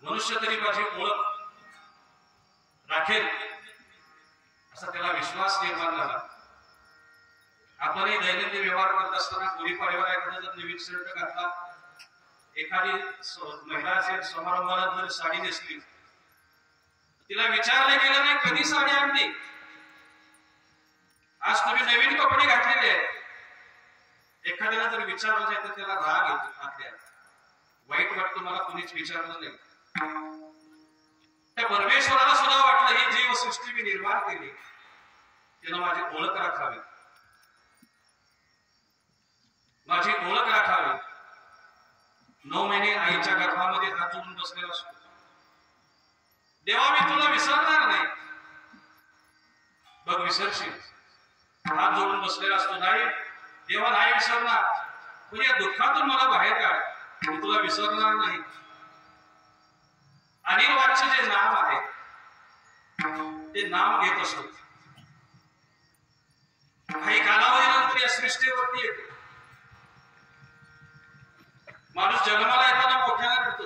मनुष्य तरी माझी ओळख राखेल असा त्याला विश्वास निर्माण झाला. आपणही दैनंदिन व्यवहार करत असताना गुढीपाडव्याला एखादा जर नवीन शर्ट घातला, एखादी महिला असेल समारंभाला जर साडी नेसली, तिला विचारलं गेलं नाही कधी साडी आणली, आज तुम्ही नवीन कपडे घातलेले आहेत. एखाद्याला जर विचारलं नाही तर त्याला राग येतो, आतल्या वाईट वाटतं, मला कोणीच विचारलं नाही. त्या परमेश्वराला सुद्धा वाटलं ही जीव सृष्टी मी निर्माण केली, तिनं माझी ओळख राखावी, माझी ओळख राखावी. 9 महिने आईच्या गर्भामध्ये हात जोडून बसलेला असतो. देवा मी तुला विसरणार नाही. बघ विसरशील, हात जोडून बसलेला असतो. नाही देवा नाही विसरणार, पण या दुःखातून मला बाहेर काढ, मी तुला विसरणार नाही. अनिर्वाच्य जे नाम आहे ते नाम घेत असतो. काही कालावधीनंतर या सृष्टीवरती येतो. माणूस जन्माला येताना मोठ्याने रडतो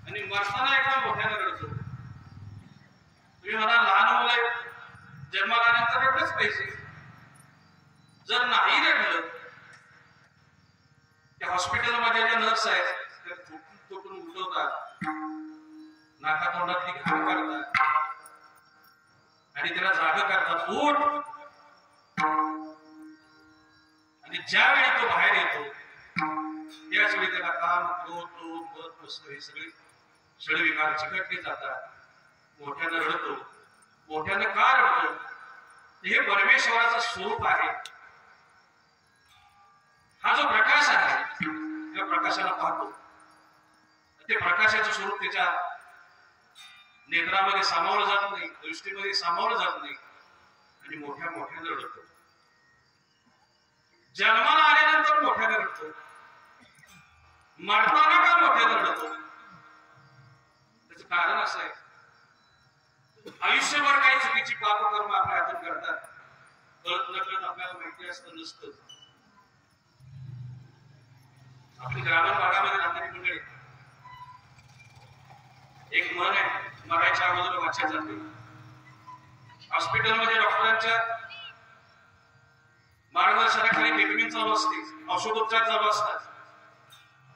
आणि मरताना एका मोठ्याने रडतो. तुम्ही म्हणा लहान मुलं जन्माला आल्यानंतर रडलंच पाहिजे. जर नाही रडलं, त्या हॉस्पिटलमध्ये ज्या नर्स आहेत त्या तुटून उठवतात, नाका तोंडातली घाण काढतात आणि त्याला जागा करतात, उठ. आणि ज्या वेळी तो बाहेर येतो त्याच वेळी त्याला काम क्रोध बसतो, हे सगळे षडविकार चिकटले जातात. मोठ्यानं रडतो. मोठ्यानं का रडतो? हे परमेश्वराचं स्वरूप आहे. हा जो प्रकाश आहे त्या प्रकाशाला पाहतो, ते प्रकाशाचं स्वरूप त्याच्या नेत्रामध्ये सामावलं जात नाही, दृष्टीमध्ये सामावलं जात नाही आणि मोठ्यानं रडतो. जन्माला आल्यानंतर मोठ्यानं रडतो, मरताना का मोठ्यानं रडतो? त्याचं कारण असं आहे, आयुष्यभर काही चुकीची पापकर्म आपल्या हातून करतात, कळत नकळत आपल्याला माहिती असतं नसतं. आपली ग्रामीण भागामध्ये राहणारी मंडळी, एक म्हण आहे, मरायच्या अगोदर वाचा जाते. हॉस्पिटलमध्ये डॉक्टरांच्या मार्गदर्शनाखाली ट्रीटमेंट चालू असते, औषधोपचार चालू असतात.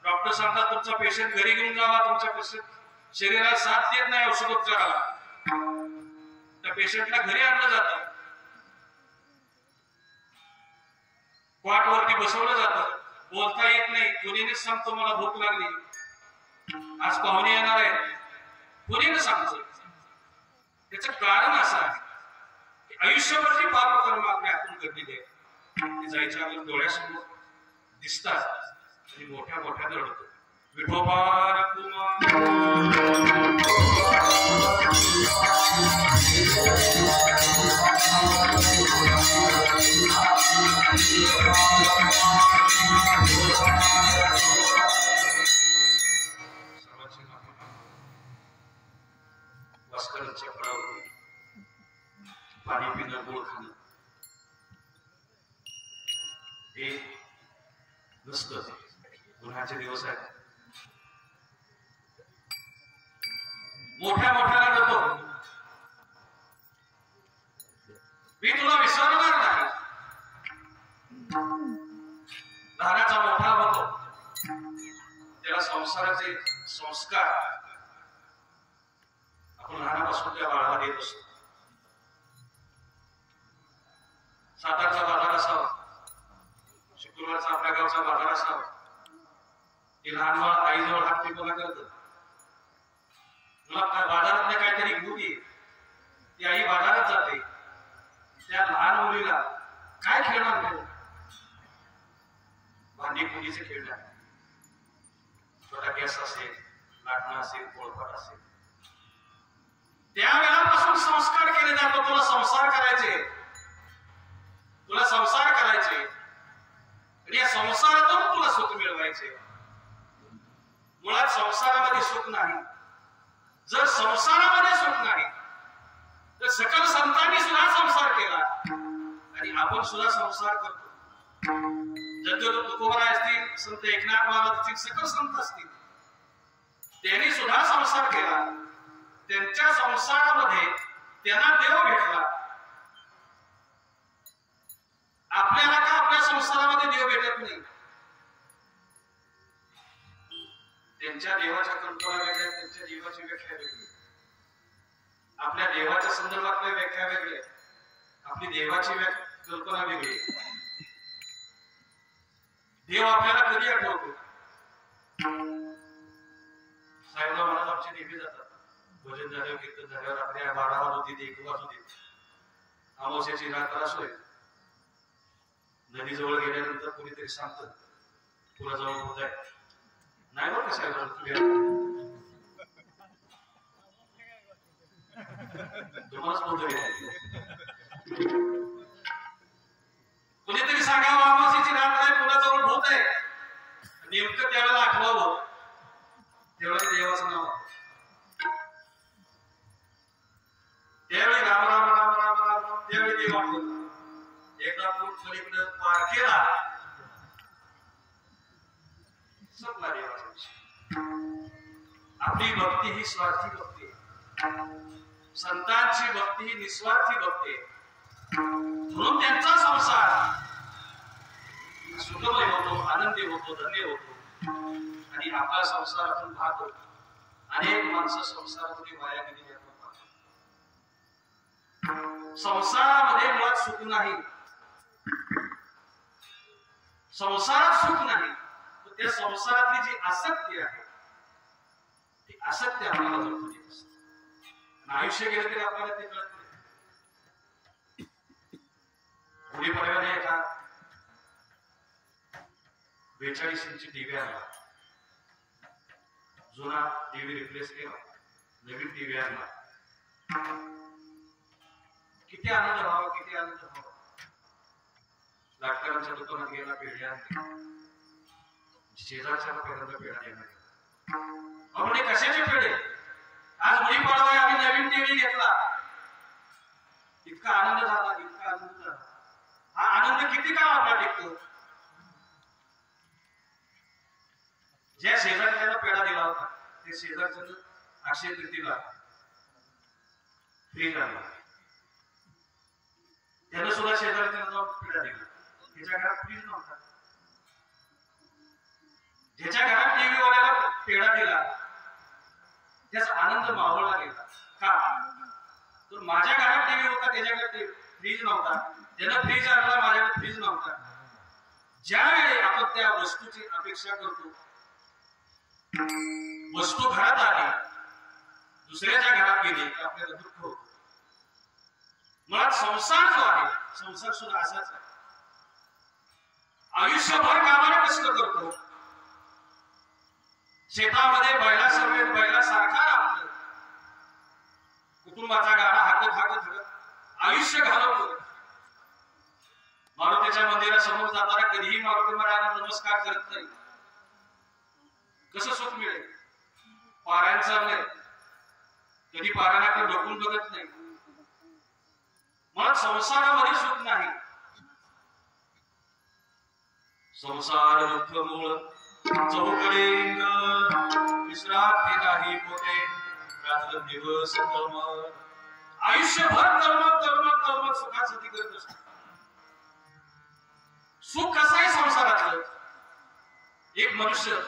डॉक्टर सांगतात तुमचा पेशंट घरी घेऊन जावा, तुमच्या पेशंट शरीराला साथ देत नाही औषधोपचाराला. त्या पेशंटला घरी आणलं जातं, क्वाटवरती बसवलं जातं, बोलता येत नाही. कोणीनेच सांगतो मला भूक लागली, आज पाहुणे येणार आहे, कोणीने सांगतो. त्याचं कारण असं आहे की आयुष्यभरची पापकर्म आपल्या हातून घडलेली आहे, ते जायच्या अगोदर डोळ्यासमोर दिसतात आणि मोठ्यानं रडतो. विठोबा वास्करांच्या फळावरून पाणी पिणं, गोड खाणं हे नसतं. उन्हाचे दिवस आहेत, मोठ्यानं रडतो. मी तुला विसरणार नाही. लहानाचा मोठा होतो, त्याला संसाराचे संस्कार आपण लहानापासून त्या बाळाला देत असतो. सातारचा बाजार असावा, शुक्रवारचा आपल्या गावचा बाजार असावा, ती लहान बाळ आईजवळ हात टिपवला करत, तुला बाजारातल्या काहीतरी घेऊन ये. ती आई बाजारात जाते, त्या लहान मुलीला काय खेळणार घेऊन? भांडी कुंडीचे खेळणार, छोटा गॅस असेल, लाटणं असेल, पोळपाट असेल. त्यावेळापासून संस्कार केले जातो, तुला संसार करायचे, तुला संसार करायचे आणि या संसारातून तुला सुख मिळवायचे. मुळात संसारामध्ये सुख नाही. जर संसारामध्ये सुख नाही तर सकल संतांनी सुद्धा संसार केला आणि आपण सुद्धा संसार करतो. जगद्गुरु तुकोबराय असतील, संत एकनाथ महाराज असतील, सकल संत असतील, त्यांनी संसार केला, त्यांच्या संसारामध्ये त्यांना देव भेटला. आपल्याला का आपल्या संसारामध्ये देव भेटत नाही? त्यांच्या देवाच्या कल्पना वेगळ्या, त्यांच्या देवाची व्याख्या वेगळी, आपल्या देवाच्या संदर्भातल्या व्याख्या वेगळ्या, आपली देवाची कल्पना वेगळी. देव आपल्याला कधी आठवतो? साहेबराव महाराज आमचे नेहमी जातात, भजन झाल्यावर कीर्तन झाल्यावर रात्री 12 वाजून 1 वाजून अमावस्याची रात्र असोय, नदीजवळ गेल्यानंतर कोणीतरी सांगतं पुराजवळ होत आहे. नाही बरं का साहेबराव, तुम्हालाच बोलतो. कोणीतरी सांगावं अमावस्याची रात्र आहे, पुराजवळ होत आहे, नेमकं त्यावेळेला आठवावं, तेवढं देवाचं नाव. त्यावेळी राम राम राम राम राम राम, त्यावेळी देव आठवत. एकदा पुढे पार केला, संपला देवाचा विषय. आपली भक्ती ही स्वार्थी भक्ती आहे, संतांची भक्ती ही निस्वार्थी भक्ती आहे. म्हणून त्यांचा संसार सुखमय होतो, आनंदी होतो, धन्य होतो. आणि आपला संसार आपण पाहतो, अनेक माणसं संसारामध्ये वाया गेलेली आपण पाहतो. संसारामध्ये मुळात सुख नाही, संसारात सुख नाही. त्या संसारातली जी आसक्ती आहे, ती आसक्ती आपल्याला जपली असते. आयुष्य गेलं तरी आपल्याला ते कळत नाही. गुढीपाडव्याने एका 42 इंची टीव्ही आला, जुना टीव्ही रिप्लेस केला, नवीन टीव्ही आणला. किती आनंद व्हावा, किती आनंद व्हावा. लाटकरांच्या दुकानात गेला, पेढ्या शेजारच्या पेढ्यांना पेढा देणार. आपण कशाचे पेढे? आज गुढीपाडवा आम्ही नवीन टीव्ही घेतला, इतका आनंद झाला, इतका आनंद झाला. हा आनंद किती काळ आपला टिकतो? ज्या शेजारच्याला पेढा दिला होता, ते शेजारच्यानं अक्षय तृतीयेला फ्रीज आणला. त्यानं सुद्धा शेजारच्याला जाऊन पेढा दिला. त्याच्या घरात फ्रीज नव्हता. ज्याच्या घरात टीव्ही वाल्याला पेढा दिला, त्याचा आनंद मावळला गेला. का? तर माझ्या घरात टीव्ही होता, त्याच्याकडे फ्रीज नव्हता. ज्यानं फ्रीज आणला, माझ्याकडे फ्रीज नव्हता. ज्यावेळी आपण त्या वस्तूची अपेक्षा करतो, वस्तू घरात आली, दुसऱ्याच्या घरात गेली, तर आपल्याला दुःख होतं. मुळात संसार जो आहे, संसार सुद्धा असाच आहे. आयुष्यभर कामाला कष्ट करतो, शेतामध्ये बैलासारखा राहतो, कुटुंबाचा गाडा हाकत हाकत आयुष्य घालवतो. मारुतीच्या मंदिरासमोर जाताना कधीही मारुती महाराजांना नमस्कार करत नाही. कसं सुख मिळेल? पारायण चाललंय, कधी पारायणाकडे डोकून बघत नाही. मला संसारामध्ये सुख नाही. संसार दुःख मूळ चौकडे विश्रांती नाही पोटे, रात्र दिवस कर्म, आयुष्यभर कर्म कर्म कर्म सुखासाठी करत असतो. सुख कसं आहे संसारातलं? एक मनुष्य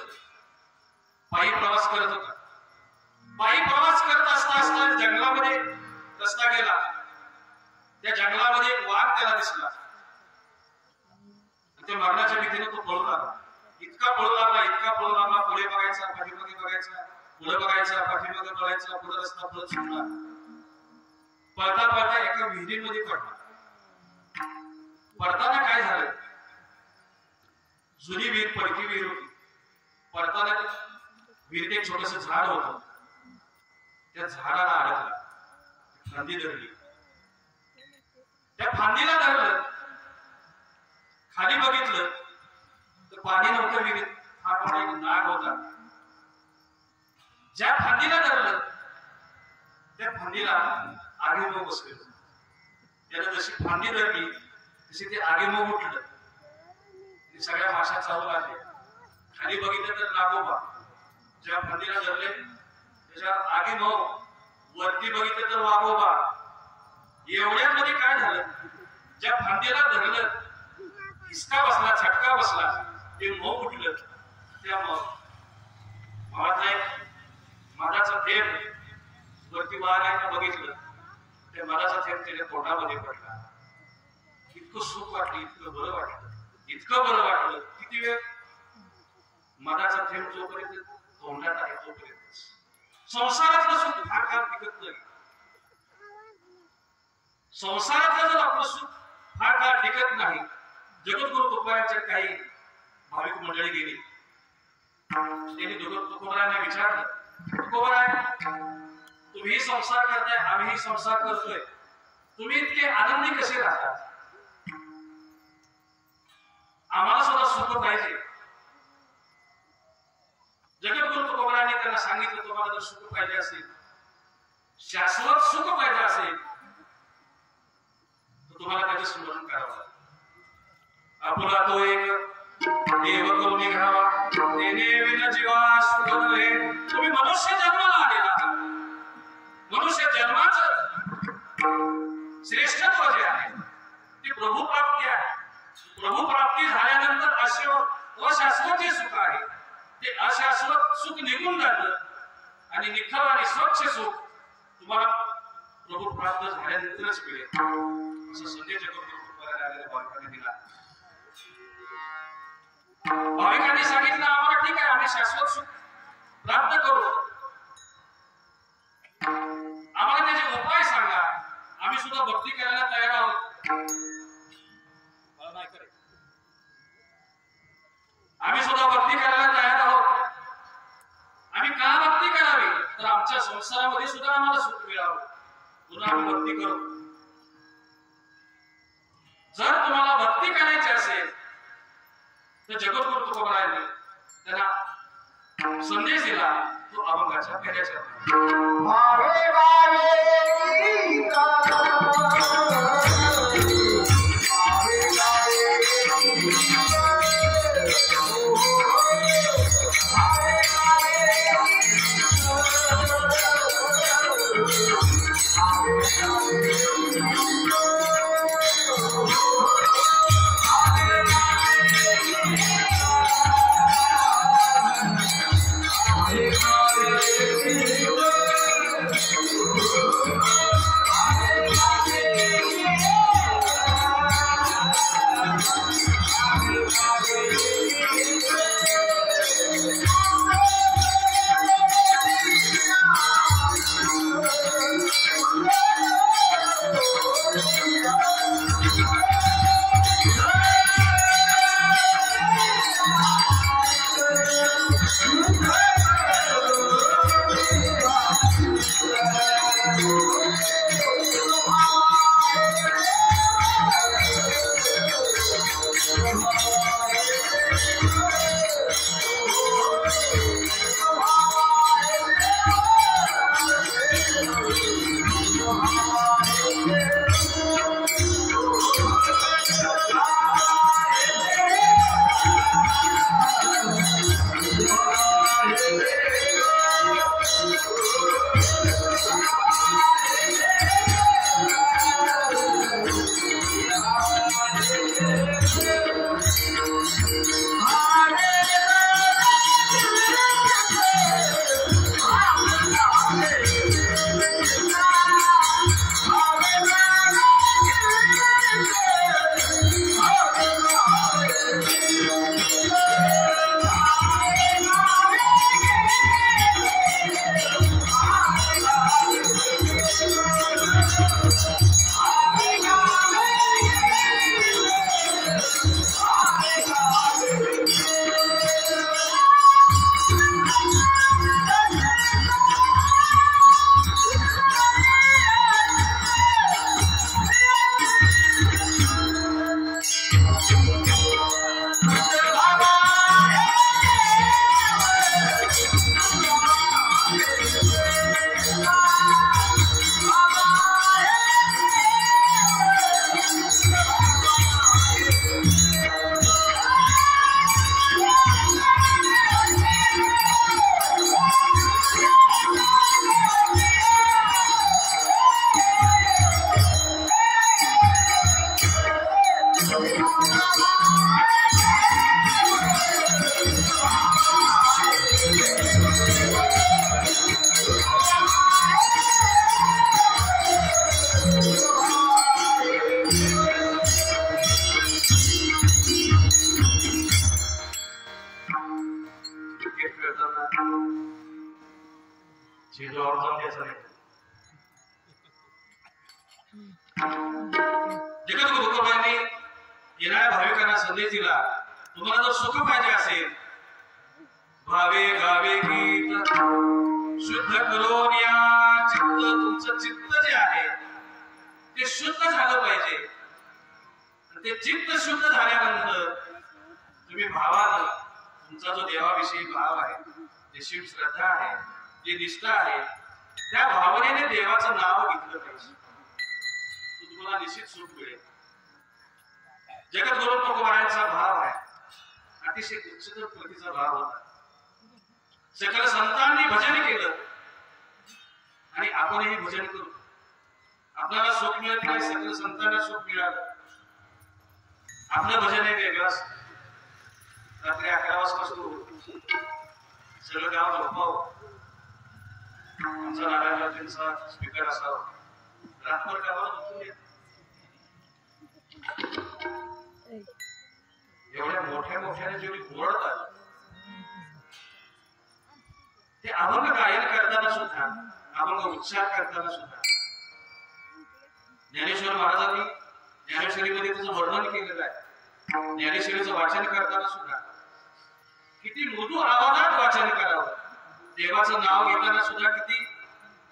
पायी प्रवास करत होता. पायी प्रवास करत असता असता जंगलामध्ये रस्ता गेला. त्या जंगलामध्ये एक वाघ त्याला दिसला. त्या मरणाच्या भीतीने तो पळू लागला. इतका पळू लागला, इतका पळू लागला, पुढे बघायचा, पाठीमागे बघायचा, पुढे बघायचा, पाठीमागे बघायचा, पुढे रस्ता पळत सुटला. पळता पळता एका विहिरीमध्ये पडला. पडताना काय झालं? जुनी विहीर, पडकी विहीर होती. पडताना विहिरीत एक छोटस झाड होतं. त्या झाडाला अडकला, फांदी धरली. त्या फांदीला धरलं, खाली बघितलं तर पाणी नव्हतं विहिरीत. हा पण एक नाग होता. ज्या फांदीला धरलं त्या फांदीला आगीमोह बसलेलं. त्याला जशी फांदी धरली तशी ते आगीमोह उठलं. सगळ्या माशा चालू लागल्या. खाली बघितलं तर नागोबा ज्या फांदीला धरले त्याच्या आगी भाऊ वरती बघितलं तर वाघोबा. एवढ्यामध्ये काय झालं, ज्या फांदीला धरलं हिसका बसला, झटका बसला, ते मऊ उठलं. त्या मधाचा थेंब वरती वाघायला बघितलं, त्या मधाचा थेंब त्याच्या तोंडामध्ये पडला. इतकं सुख वाटलं, इतकं बरं वाटलं, इतकं बरं वाटलं. किती वेळ? मधाचा थेंब जोपर्यंत तोंडात आहे तोपर्यंत. संसारातलं सुख फार काळ टिकत नाही. संसारातलं जर आपलं सुख फार काळ टिकत नाही. जगद्गुरु तुकोबारांच्या काही भाविक मंडळी गेली. त्यांनी तुकोबारांना विचारलं, तुकोबाराय, तुम्ही संसार करताय, आम्ही संसार करतोय, तुम्ही इतके आनंदी कसे राहतात? आम्हाला सुद्धा सुख पाहिजे. जगद्गुरु तुकोबारांनी त्यांना सांगितलं, तुम्हाला जर सुख पाहिजे असेल, शाश्वत सुख पाहिजे असेल, तर तुम्हाला त्याचे स्मरण करावं लागेल. आपुला तो एक देव करून घ्यावा, तेने विना जीवा सुख नव्हे. तुम्ही मनुष्य जन्माला आलेला, मनुष्य जन्माचं श्रेष्ठत्व जे आहे ते प्रभू प्राप्ती आहे. प्रभू प्राप्ती झाल्यानंतर अशाश्वत जे सुख आहे ते अशाश्वत सुख निघून जातं आणि निखळ आणि स्वच्छ सुख तुम्हाला प्रभू प्राप्त झाल्यानंतरच मिळेल. असं संदेश भाविकांनी दिला. भाविकांनी सांगितलं, आम्हाला ठीक आहे, आम्ही शाश्वत सुख प्राप्त करू, आम्हाला त्याचे उपाय सांगा, आम्ही सुद्धा भक्ती करायला तयार आहोत. आम्ही सुद्धा भक्ती करायला तयार आहोत. आम्ही का भक्ती करावी? तर आमच्या संसारामध्ये सुद्धा आम्हाला सुख मिळावं, पुन्हा आम्ही भक्ती करू. जर तुम्हाला भक्ती करायची असेल तर जगद्गुरु तुकोबारायांनी त्यांना संदेश दिला, तो अभंगाच्या फेऱ्याच्या. Yeah. चेंडूवर जाऊन द्यायचा नाही. जगद्गुरु तुकोबांनी येणाऱ्या भाविकांना संदेश दिला, तुम्हाला जर सुख पाहिजे असेल, भावे गावे गीत शुद्ध करून या चित्त, तुमचं चित्त जे आहे ते शुद्ध झालं पाहिजे. ते चित्त शुद्ध झाल्यानंतर तुम्ही भावानं, तुमचा जो देवाविषयी भाव आहे, जे शिव श्रद्धा आहे, जी निष्ठा आहे, त्या भावनेने देवाचं नाव घेतलं पाहिजे. तुम्हाला निश्चित सुख मिळेल. जगद्गुरु तुकोबांचा भाव आहे अतिशय उच्चतर प्रतीचा भाव होता. सकल संतांनी भजन केलं आणि आपणही भजन करू. आपल्याला सुख मिळत नाही, सकल संतांना सुख मिळालं. आपलं भजन हे वेगळंच. रात्री 11 वाजता सुरू होतं, सगळं गाव झोपावं, आमचा नारायणराजेंचा स्पीकर असावा, रातभर गावाला झोपून येत. एवढ्या मोठ्या मोठ्याने जेवढी ओरडतात, ते अभंग गायन करताना सुद्धा, अभंग उच्चार करताना सुद्धा ज्ञानेश्वर महाराजांनी ज्ञानेश्वरीमध्ये त्याचं वर्णन केलेलं आहे. ज्ञानेश्वरीचं वाचन करताना सुद्धा किती मृदू आवाजात वाचन करावं, देवाचं नाव घेताना सुद्धा किती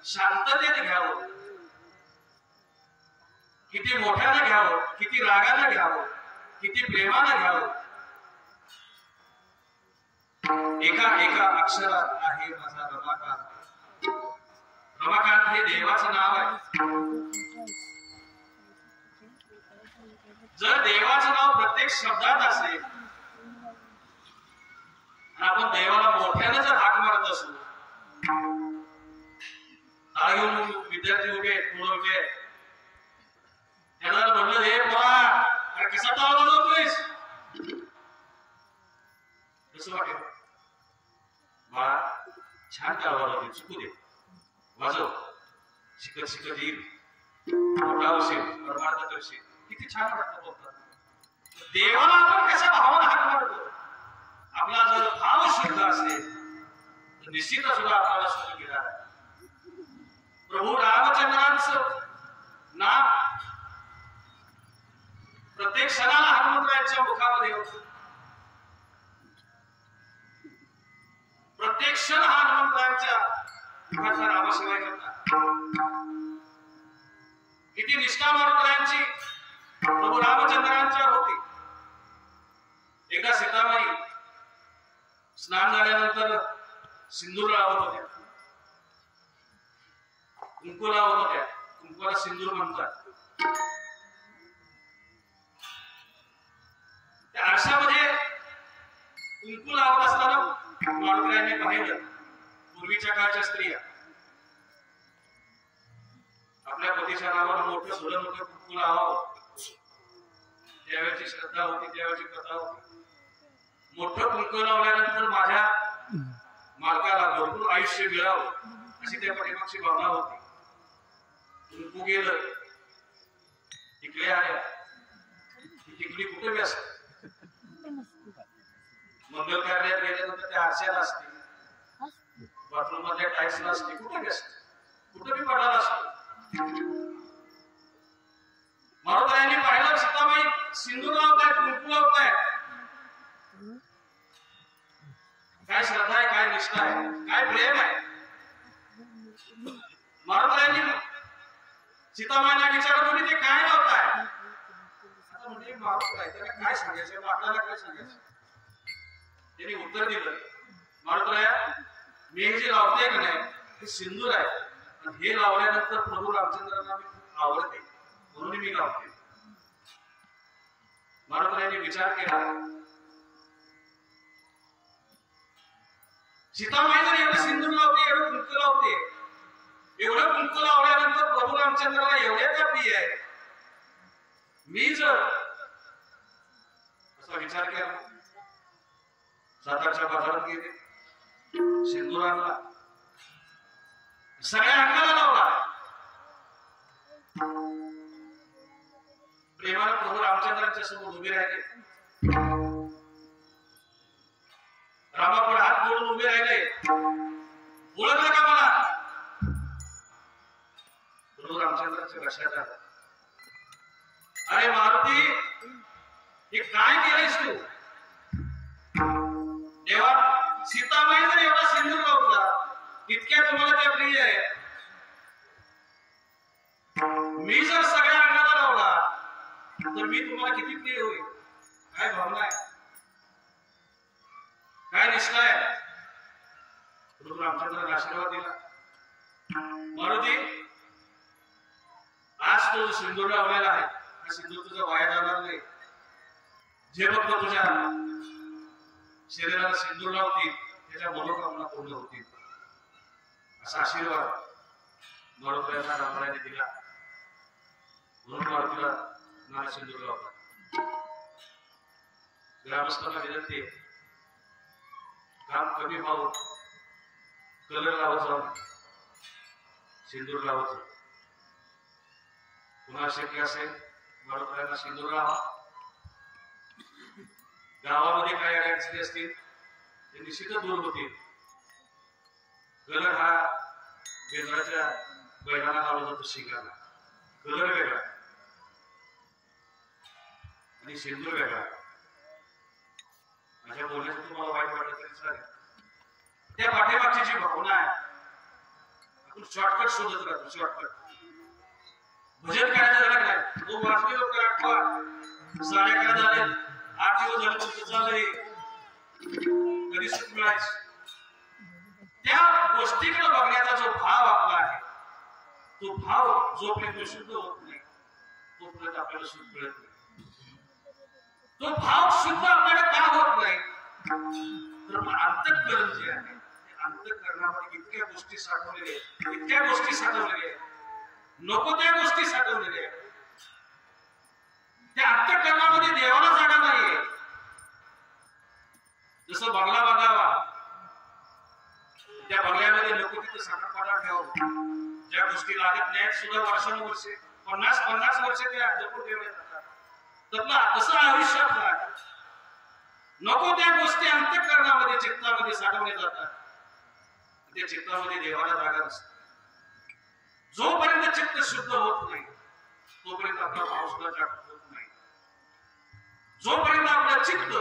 शांततेत घ्यावं, किती मोठ्यानं घ्यावं, किती रागानं घ्यावं, किती प्रेमानं घ्यावं. एका एका अक्षरात आहे माझा रमाकांत. रमाकांत हे देवाचं नाव आहे. जर देवाचं नाव प्रत्येक शब्दात असेल, आपण देवाला मोठ्यानं जर हाक मारत असू, घेऊन विद्यार्थी उभे मुलं उभे, त्यांना म्हणलं, हे पोरा कसा टाळा वाजवतोयस, कसं वाटेल? बाळा छान टाळा वाजवते, चुकू दे, वाजव, शिकत शिकत येईल, मोठा होशील, परमार्थ करशील. किती छान वाटतं बोलतात. देवाला आपण कशा भावाला हाक मारतो? आपला जर भाव शुद्ध असेल तर निश्चितच सुद्धा आपल्याला सुख मिळणार आहे. प्रभू रामचंद्रांचं नाम प्रत्येक क्षणाला हनुमंतरायांच्या मुखामध्ये होतं. प्रत्येक क्षण हा हनुमंतरायांच्या मुखाचा रामशिवाय करता. किती निष्ठा मारुतरायांची प्रभू रामचंद्रांच्या होती. एकदा सीताबाई स्नान झाल्यानंतर सिंदूर लावत होत्या, कुंकू लावत होत्या. कुंकूला सिंदूर म्हणतात. त्या आरशामध्ये कुंकू लावत असताना मारुतरायांनी पाहिलं, पूर्वीच्या काळच्या स्त्रिया आपल्या पतीच्या नावावर मोठं सोडं मोठं कुंकू लावावं. त्यावेळेची श्रद्धा होती, त्यावेळेची कथा होती. मोठं कुंकू लावल्यानंतर माझ्या मालकाला भरपूर आयुष्य मिळावं अशी त्या पाठीमागची भावना होती. कुंकू गेलं, टिकल्या आल्या. ती टिकली कुठे व्यस्त? मंगल कार्यात गेल्यानंतर त्या आरशाला असते, बाथरूम मधल्या टाईल्सला असते. कुठे व्यस्त? कुठे बी पडायला असतो. मारुतरायांनी पाहिलं, सीताबाई सिंदूर लावतायत, कुंकू लावतायत. काय श्रद्धा आहे, काय निष्ठा आहे, काय प्रेम आहे. मारुतरायांनी सीताबाईंना विचारलं, तुम्ही ते काय लावताय? आता म्हणजे मारुतराय त्याला काय सांगायचं, आपल्याला काय सांगायचं? त्यांनी उत्तर दिलं, मारुतराया, मी हे जे लावते का नाही हे सिंदूर आहे. हे लावल्यानंतर प्रभू रामचंद्रांना मी खूप आवडते म्हणून मी लावते. मारुतरायांनी विचार केला, सीताबाई जर एवढं सिंदूर लावते, एवढं कुंकू लावते, एवढं कुंकू लावल्यानंतर प्रभू रामचंद्राला एवढ्या का प्रिय आहे, मी जर असा विचार केला, सातारच्या बाजारात गेले, सिंदूर आणला, सगळ्या अंगाला लावला. प्रेमाला प्रभू रामचंद्रांच्या समोर उभे राहिले, रामापुढे हात जोडून उभे राहिले. ओळखलं का मला? रामचंद्राच्या लक्षात आलं, अरे मारुती, हे काय केलंयस तू? देवा, सीताबाई जर एवढा सिंदूर लावला, इतक्या तुम्हाला त्या प्रिय आहे, मी जर सगळ्या अंगाला लावला तर मी तुम्हाला किती प्रिय होईल? काय भावना आहे, काय निष्ठा आहे? प्रभू रामचंद्राने आशीर्वाद दिला, मारुती, आज तो जो सिंदूर लावलेला आहे, हा सिंदूर तुझा वाया जाणार नाही. जे भक्त तुझ्या शरीराला सिंदूर लावतील त्याच्या मनोकामना पूर्ण होतील, असा आशीर्वाद मारुतीला रामरायाने दिला. म्हणून मारुतीला नाल सिंदूर लावला. ग्रामस्थांना विनंती आहे, काम कमी व्हावं, कलर लावत जाऊन सिंदूर लावत जाऊ. पुन्हा शक्य असेल मारुतीला सिंदूर लावा. गावामध्ये काही अडचणी असतील ते निश्चितच दूर होतील. कलर हा बेंद्राच्या बैलाला लावला जातो शिंगाला, कलर वेगळा आणि सिंदूर वेगळा. माझ्या बोलण्याचं तुम्हाला वाईट वाटलं तरी चालेल, त्या पाठीमागची जी भावना आहे, आपण शॉर्टकट शोधत राहतो. शॉर्टकट भजन करायचं झालं नाही, तो वाजवी लोक आठवा 11:30 झाले, 8 दिवस झाले तुमचं चाललंय, कधी सुख मिळायचं. त्या गोष्टीकडे बघण्याचा जो भाव आपला आहे, तो भाव जोपर्यंत शुद्ध होत नाही तोपर्यंत आपल्याला सुख मिळत नाही. तो भाव शुद्ध आपल्याला का होत नाही? तर अंतःकरण जे आहे, अंतःकरणामध्ये इतक्या गोष्टी साठवलेल्या, इतक्या गोष्टी साठवलेल्या, नको त्या गोष्टी साठवलेल्या. त्या अंतःकरणामध्ये देवाला जागा नाहीये. जसं बंगला बांधावा, त्या बंगल्यामध्ये नको तिथं साखरपाडा ठेवावं. ज्या गोष्टी लागत नाहीत सुद्धा वर्षानुवर्षे 50 वर्षे त्या जपून ठेवल्या जातात. तसं आयुष्यात आहे. नको त्या गोष्टी अंतःकरणामध्ये, चित्तामध्ये साठवल्या जातात. त्या चित्तामध्ये देवाला जागा नसते. जोपर्यंत चित्त शुद्ध होत नाही तोपर्यंत आपला भाव सुद्धा जागृत होत नाही. जोपर्यंत आपलं चित्त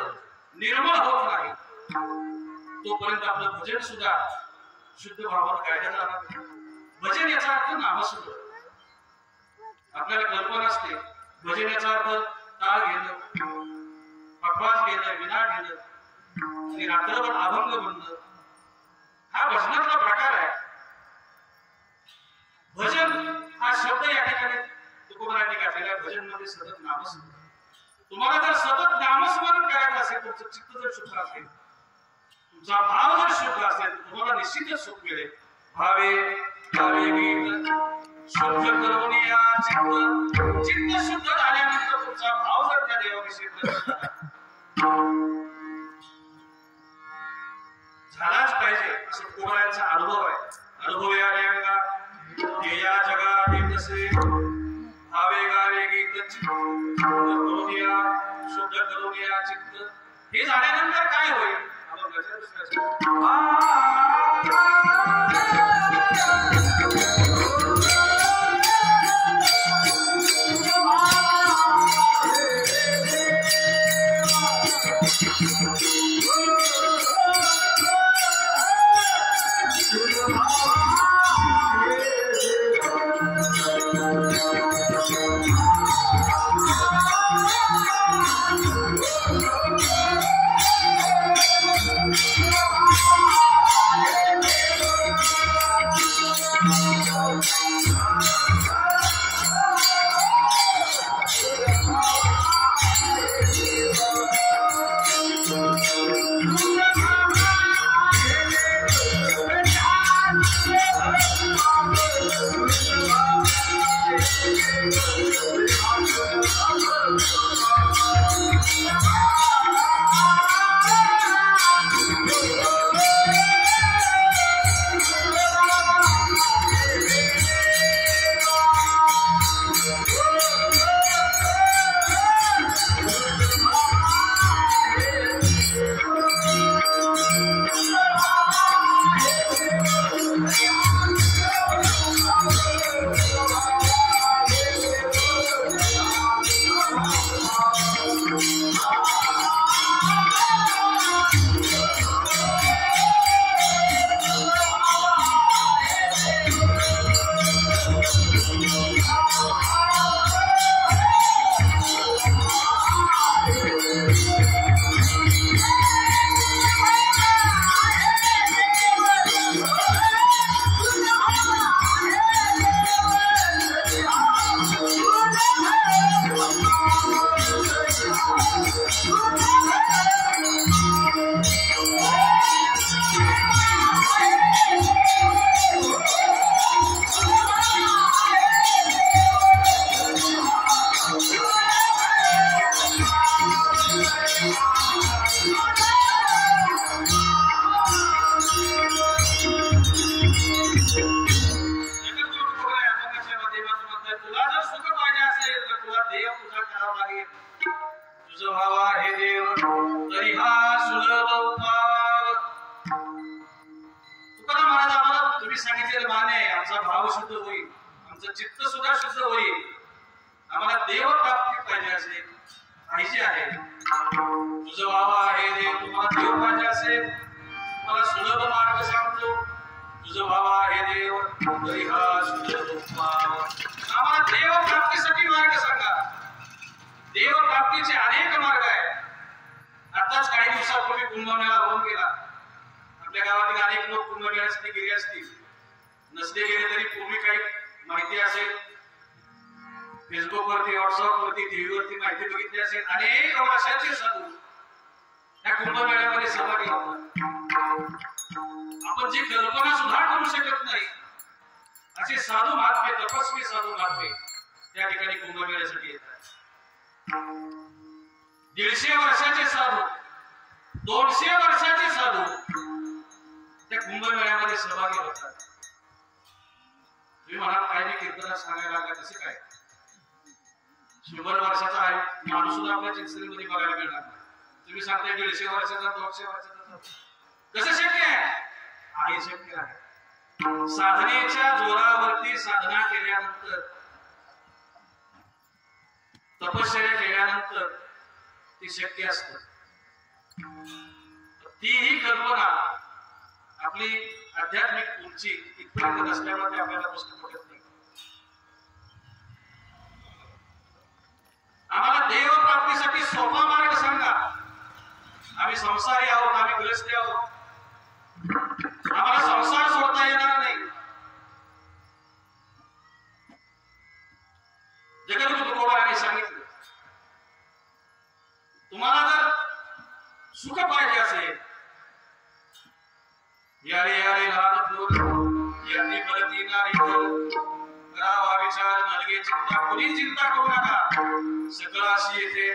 निर्मळ होत नाही तोपर्यंत आपलं भजन सुद्धा शुद्ध भावाला गायला जाणार नाही. भजन याचा अर्थ नामस्मरण. आपल्याला कल्पना असते भजन याचा अर्थ टाळ घेणं, पखवाज घेणं, विना घेणं आणि रात्रभर अभंग म्हणणं, हा भजनातला प्रकार आहे. भजन हा शब्द या ठिकाणी तुकोबरांनी घातलेला आहे. भजन मध्ये सतत नामस्मरण. तुम्हाला जर सतत नामस्मरण करायचं असेल, तुमचं चित्त जर शुद्ध असेल, तुमचा भाव जर शुद्ध असेल, तुम्हाला निश्चितच सुख मिळेल. भावे भावे गीत शुद्ध करून या चित्त, चित्त शुद्ध झाल्यानंतर तुमचा भाव जर त्या देवाविषयी झालाच पाहिजे, असं तुकोबरांचा अनुभव आहे. अनुभव या रेंगा या जगा तसे भावे गावे गीत करून या शुद्ध करून या चित्त. हे झाल्यानंतर काय होईल? आपण आमचा भाव शुद्ध होईल, आमचं चित्त सुद्धा शुद्ध होईल. आम्हाला देव प्राप्ती पाहिजे असेल पाहिजे आहे. तुझं व्हावं आहे देव. तुम्हाला देव पाहिजे असेल तुम्हाला सुलभ मार्ग सांगतो. तुझं व्हावं आहे देव तरी हा सुलभ मार्ग. आम्हाला देव प्राप्तीसाठी मार्ग सांगा. देव प्राप्तीचे अनेक मार्ग आहेत. आताच काही दिवसापूर्वी कुंभमेळा होऊन गेला. आपल्या गावातील अनेक लोक कुंभमेळ्यासाठी गेले असतील, नसले गेले तरी पूर्वी काही माहिती असेल, फेसबुक वरती, व्हॉट्सअप वरती, टीव्ही वरती माहिती बघितली असेल. अनेक वर्षाचे साधू या कुंभमेळ्यामध्ये सहभागी होतात. आपण जी कल्पना सुद्धा करू शकत नाही असे साधू महात्मे, तपस्वी साधू महात्मे त्या ठिकाणी कुंभमेळ्यासाठी येतात. 150 वर्षाचे साधू, 200 वर्षाचे साधू त्या कुंभमेळ्यामध्ये सहभागी होतात. तुम्ही म्हणाल काय नाही कीर्तनात सांगायला लागला, कसं काय? 100 वर्षाचा आहे माणूस सुद्धा आपल्या चिंचणीमध्ये बघायला मिळणार नाही. तुम्ही सांगताय 150 वर्षाचा, 200 वर्षाचा, कसं शक्य आहे? आहे, शक्य आहे. साधनेच्या जोरावरती साधना केल्यानंतर, तपश्चर्या केल्यानंतर ते शक्य असतं. तीही कल्पना आपली आध्यात्मिक उंची इथपर्यंत नसल्यामुळे ते आपल्याला गोष्ट पडत नाही. आम्हाला देव प्राप्तीसाठी सोपा मार्ग सांगा. आम्ही संसारी आहोत, आम्ही ग्रस्ती आहोत, आम्हाला संसार सोडता येणार नाही. जगद्गुरु तुकोबांनी सांगितलं, तुम्हाला जर सुख पाहिजे असेल, यारे यारे लाल फूल याती बलती नारी करावा विचार नलगे चिंता, कोणी चिंता करू नका. सकळाशी येथे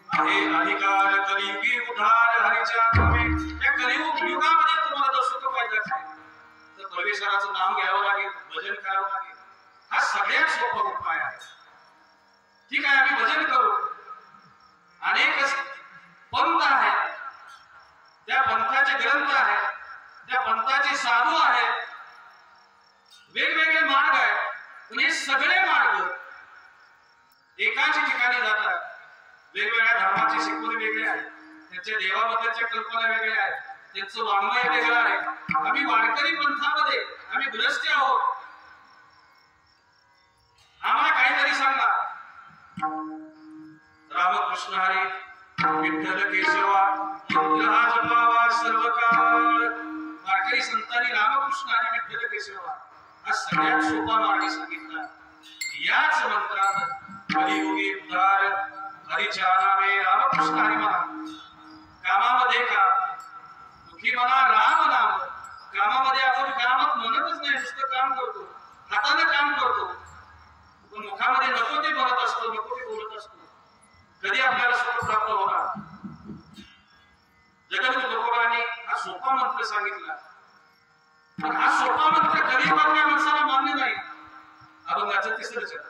आहे अधिकार कलियुगी उद्धार हरीच्या नामे. या कलियुग युगामध्ये तुम्हाला जर सुख पाहिजे असेल तर परमेश्वराचं नाम घ्यावं लागेल, भजन करावं लागेल. हा सगळ्यात सोपा उपाय आहे. ठीक आहे, आम्ही भजन करू. अनेक पंथ आहेत, त्या पंथाचे ग्रंथ आहेत, त्या पंथाचे साधू आहेत, वेगवेगळे मार्ग आहेत. पण हे सगळे मार्ग एकाच ठिकाणी जातात. वेगवेगळ्या धर्माची शिकवणी वेगळी आहे, त्यांच्या देवाबद्दलच्या कल्पना वेगळ्या आहेत, त्यांचं वाङ्मय वेगळं आहे. आम्ही वारकरी पंथामध्ये, आम्ही ग्रस्ती आहोत. आम्हाला काहीतरी सांगा. रामकृष्ण हरी विठ्ठल केशवा मंत्र हा जपावा सर्व काळ. वारकरी संतांनी रामकृष्ण हरी विठ्ठल केशवा हा सगळ्यात सोपा मार्ग सांगितला. याच मंत्रात कलियुगी उद्धार हरीच्या नामे रामकृष्ण हरी म्हणा. कामामध्ये का दुःखी म्हणा राम नाम. कामामध्ये आपण कामात म्हणतच नाही, नुसतं काम करतो, हाताने काम करतो, पण मुखामध्ये नको ते बोलत असतो, नको ते बोलत असतो. कधी आपल्याला सुख प्राप्त होणार? जगद्गुरु तुकोबांनी हा सोपा मंत्र सांगितला, पण हा सोपा मंत्र कधी आपल्या माणसाला मान्य नाही. अभंगाचं तिसरं चरण.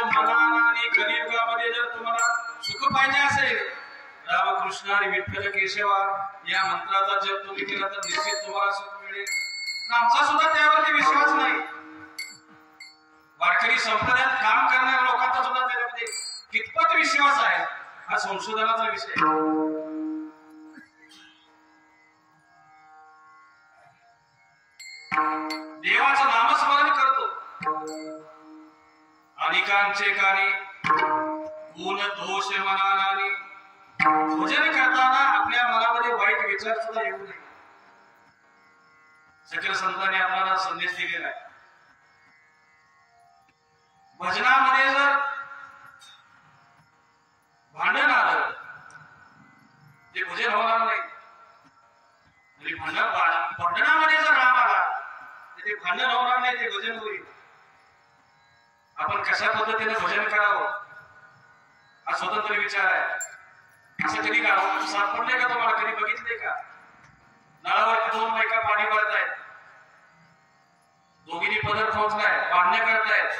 मनानं आणि कलियुगामध्ये जर तुम्हाला सुख पाहिजे असेल, रामकृष्ण आणि विठ्ठल केशवा या मंत्राचा जप तुम्ही केला तर निश्चित तुम्हाला सुख मिळेल. आमचा सुद्धा त्यावरती विश्वास नाही. वारकरी संप्रदायात काम करणाऱ्या लोकांचा सुद्धा त्यामध्ये कितपत विश्वास आहे हा संशोधनाचा विषय. देवाचं नामस्मरण करतो, अनेकांचे कार्य गुण दोष मनाने भजन करताना आपल्या मनामध्ये वाईट विचार सुद्धा येऊ नये. सकल संतांनी आपल्याला संदेश दिलेला आहे. भजनामध्ये जर भांडण आलं ते भजन होणार नाही. भांडणामध्ये जर राम आला तर ते भांडण होणार नाही, ते भजन होईल. आपण कशा पद्धतीने भजन करावं हा स्वतंत्र विचार आहे. असं कधी सापडले का तुम्हाला? कधी बघितले का? नळावरती दोन बायका पाणी भरतायत, दोघींनी पदर खोचलाय, भांडणे करतायत.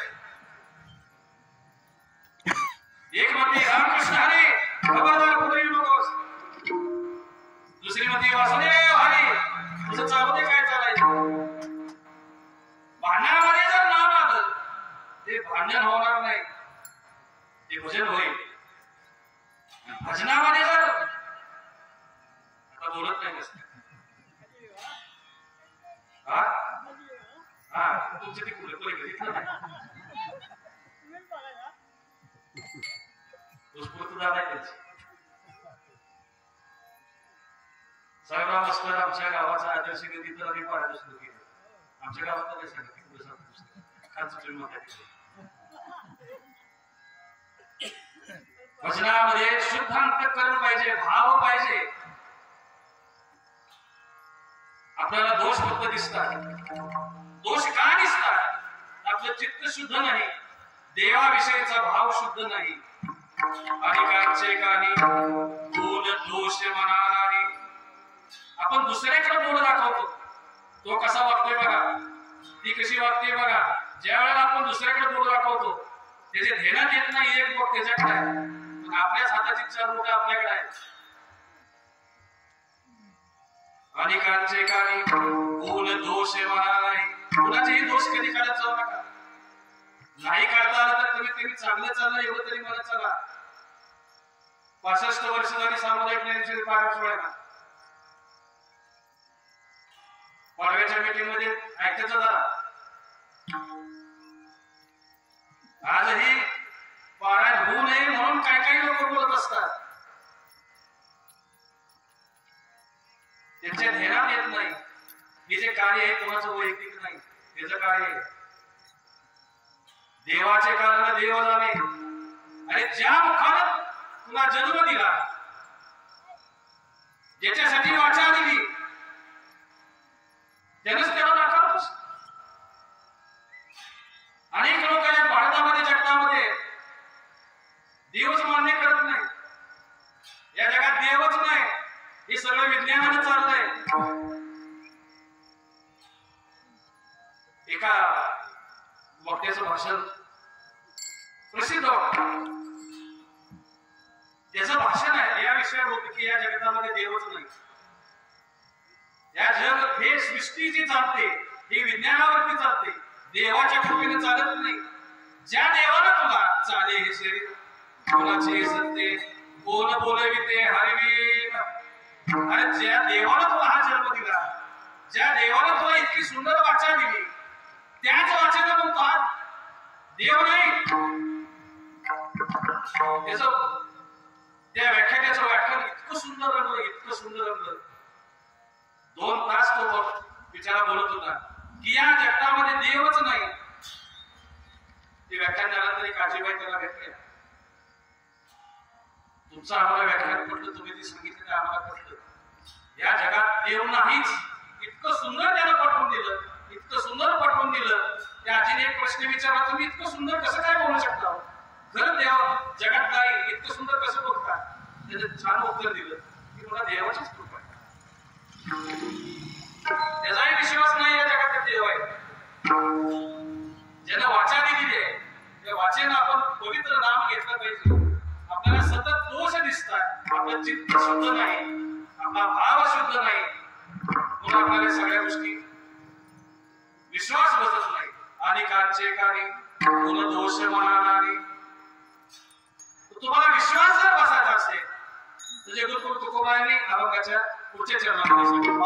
एक म्हणते रामकृष्ण हरी, खबरदार पुढे येऊ नकोस. दुसरी म्हणते वासुदेव हरी, तुझं चालू दे काय चालायचं. भांडणामध्ये जर नाम आलं ते भांडण होणार नाही, ते भजन होईल. भजनामध्ये जर आता बोलत नाही नसतं तुमच्या ती कुठे घरी सगळा मस्तर आमच्या गावाचा आदर्श गती तर आम्ही पाहायला सुरू केलं. आमच्या गावात काय सांगितलं भजनामध्ये शुद्ध अंतःकरण पाहिजे, भाव पाहिजे. आपल्याला दोष फक्त दिसतात. दोष का दिसतात? आपलं चित्त शुद्ध नाही, देवाविषयीचा भाव शुद्ध नाही. अनेकांचे गाणी गुण दोष मनाने आपण दुसऱ्याकडे बोल दाखवतो. तो कसा वागतोय बघा, ती कशी वागते बघा. ज्या वेळेला आपण दुसऱ्याकडे बोल दाखवतो त्याचे ध्यानात येत नाही एक बोट त्याच्याकडे आहे, पण आपल्याच हाताची 4 बोट आपल्याकडे आहेत. अनेकांचे गाणी गुण दोष मनाने कुणाचेही दोष कधी काढत जाऊ नका. नाही काढता आलं तर तुम्ही चांगलं चाललं एवढं तरी मला चला. 65 वर्ष झाली सामुदायिक ज्ञानेश्वरी पारायण सोहळ्याला. पाडव्याच्या मीटिंग मध्ये ऐकायचं जरा. आजही पारायण होऊ नये म्हणून काय काही लोक बोलत असतात. त्यांच्या ध्यानात येत नाही हे जे कार्य आहे कोणाचं वैयक्तिक नाही, त्याचं कार्य आहे. देवाचे कारण देव जाणे. आणि ज्या मुखानं तुला जन्म दिला, ज्याच्यासाठी वाचा दिली, त्यानंच त्याला दाखवतोस. अनेक लोक आहेत भारतामध्ये जगतामध्ये देवच मान्य करत नाही. या जगात देवच नाही, हे सगळं विज्ञानानं चाललंय. एका वक्त्याचं भाषण प्रसिद्ध होतं. त्याचं भाषण आहे या विषयावर होतं की या जगतामध्ये देवच नाही. या जग हे सृष्टी जी चालते ही विज्ञानावरती चालते, देवाच्या कृपेने चालत नाही. ज्या देवानं तुला चाले हे शरीर, कोणाचे सत्य कोण बोलविते हरवीन. आणि ज्या देवानं तुला हा जन्म दिला, ज्या देवानं तुला इतकी सुंदर वाचा दिली, त्याच वाचेला म्हणतो हा देव नाही. त्या व्याख्यानाचं व्याख्यान इतकं सुंदर रंगलं, इतकं सुंदर रंगलं. 2 तास तो बिचारा बोलत होता की या जगतामध्ये देवच नाही. ते व्याख्यान झाल्यानंतर एक आजीबाई त्याला भेटले. तुमचं आम्हाला व्याख्यान पडलं, तुम्ही ते सांगितलं ते आम्हाला पडलं. या जगात देव नाहीच. इतकं सुंदर त्याला पाठवून दिलं, इतकं सुंदर पाठवून दिलं. त्या आजीने एक प्रश्न विचारला, तुम्ही इतकं सुंदर कसं काय बोलू शकता? खरं देव जगात नाही, इतकं सुंदर कसं बोलता? त्याने छान उत्तर दिलं की मला देवाचीच कृपा आहे. त्याचाही विश्वास नाही या जगात देव आहे. ज्यानं वाचा दिलेली आहे त्या वाचेनं आपण पाहिजे. आपल्याला सतत दोष दिसतात, आपलं चित्त शुद्ध नाही, आपला भाव शुद्ध नाही, म्हणून आपल्याला सगळ्या गोष्टी विश्वास बसत नाही. आणि कांचे कानी गुण दोष मानाने. तुम्हाला विश्वास जर बसायचा असेल तर जगद्गुरु तुकोबांनी अभंगाच्या पुढच्या चरणामध्ये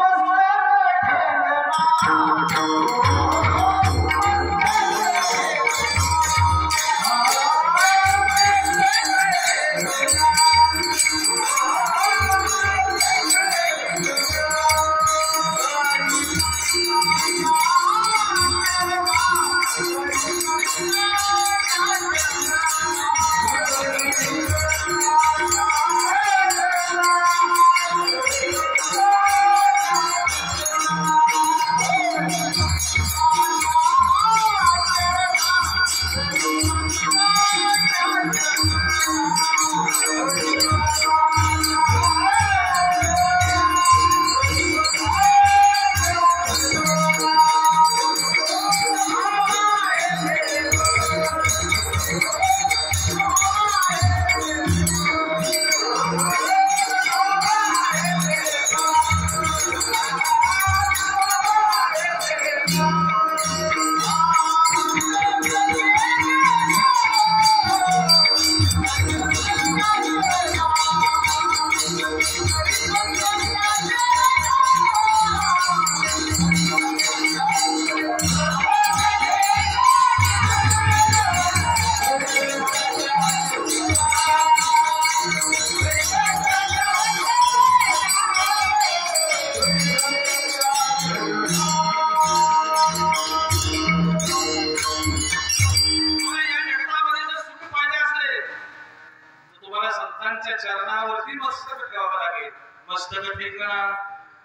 चरणावरती मस्तक ठेवावं लागेल. मस्तक ठेवणा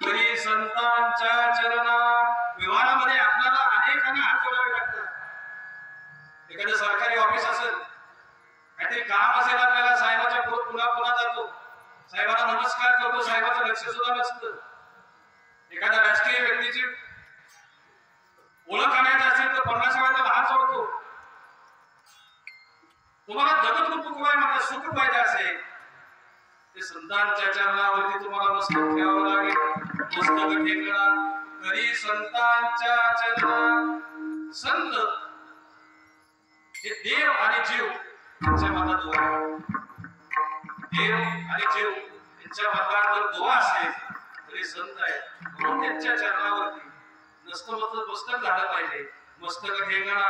तरी संतांच्या चरणा. विमानामध्ये आपल्याला अनेकांना हात जोडावे लागतात. एखादं सरकारी ऑफिस असेल, काहीतरी काम असेल, आपल्याला साहेबाच्या पुन्हा पुन्हा जातो, साहेबांना नमस्कार करतो, साहेबाचं लक्ष सुद्धा नसतं. एखाद्या राजकीय व्यक्तीची ओळख आणायची असेल तर 50 वेळा त्याला हात जोडतो. तुम्हाला जगद्गुरु तुकोबांना सुख पाहिजे असेल ते संतांच्या चरणावरती तुम्हाला मस्तक ठेवावं लागेल. मस्तक ठेवणा तरी संतांच्या चरणा. संत हे देव आणि जीव यांच्या मधात दुवा आहे. देव आणि जीव यांच्या मधात जर दुवा असेल तरी संत आहे. म्हणून त्यांच्या चरणावरती नस्तमस्तक मस्तक झालं पाहिजे. मस्तक ठेवणा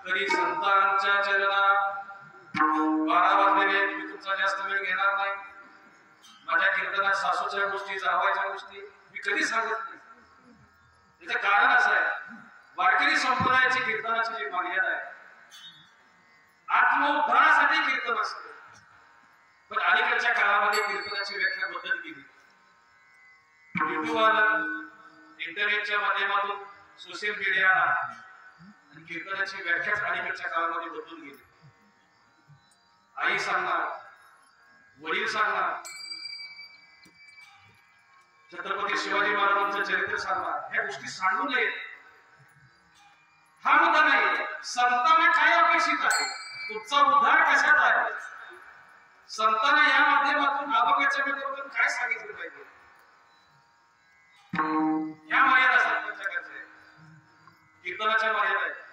तरी संतांच्या चरणा. 12 वाजलेले, मी तुमचा जास्त वेळ घेणार नाही. माझ्या कीर्तनात सासूच्या गोष्टी, जावायच्या गोष्टी मी कधी सांगत नाही. त्याचं कारण असं आहे, वारकरी संप्रदायाची कीर्तनाची जी मर्यादा आहे, आत्मोद्धारासाठी कीर्तन असतं. पण अलीकडच्या काळामध्ये कीर्तनाची व्याख्या बदल केली. युट्यूब आलं, इंटरनेटच्या माध्यमातून सोशल मीडिया आला आणि कीर्तनाची व्याख्याच अलीकडच्या काळामध्ये बदलून गेली. आई सांगणार, वडील सांगणार, छत्रपती शिवाजी महाराजांचं चरित्र सांगणार, ह्या गोष्टी सांगू नयेत. हा मुद्दा नाही. संतांना काय अपेक्षित आहे, तुमचा उद्धार कशात आहे, संतांना या माध्यमातून अभंगाच्या माध्यमातून काय सांगितलं पाहिजे, या मर्यादा संतांच्या गरजा आहेत, कीर्तनाच्या मर्यादा आहेत.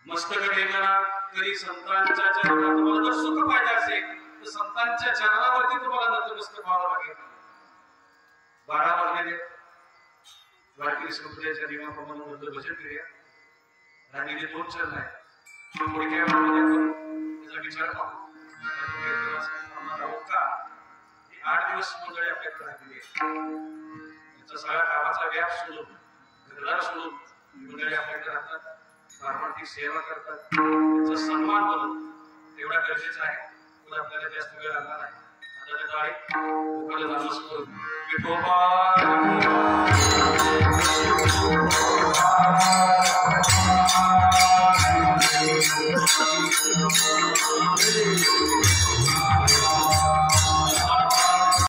मस्तक ठेवणा तरी संतांच्या चरणात. तुम्हाला जर सुख पाहिजे असेल तर संतांच्या चरणावरती तुम्हाला नतमस्तक व्हावं लागेल. 12 वाजलेले, वारकरी संप्रदायाच्या नियमाप्रमाणे भजन करूया. राणीने 2 चरण आहे, थोडक्या वेळामध्ये त्याचा विचार पाहू. 8 दिवस मंडळी आपल्याकडे राहिलेली आहे. त्यांचा सगळा कामाचा व्याप सोडून, घरदार सोडून मंडळी आपल्याकडे राहतात, पारमार्थिक सेवा करतात. त्यांचा सन्मान होणं तेवढा गरजेचा आहे. पण आपल्याला जास्त वेळ लागणार आहे. आता त्याचा आहे नमस्कार विठोबा.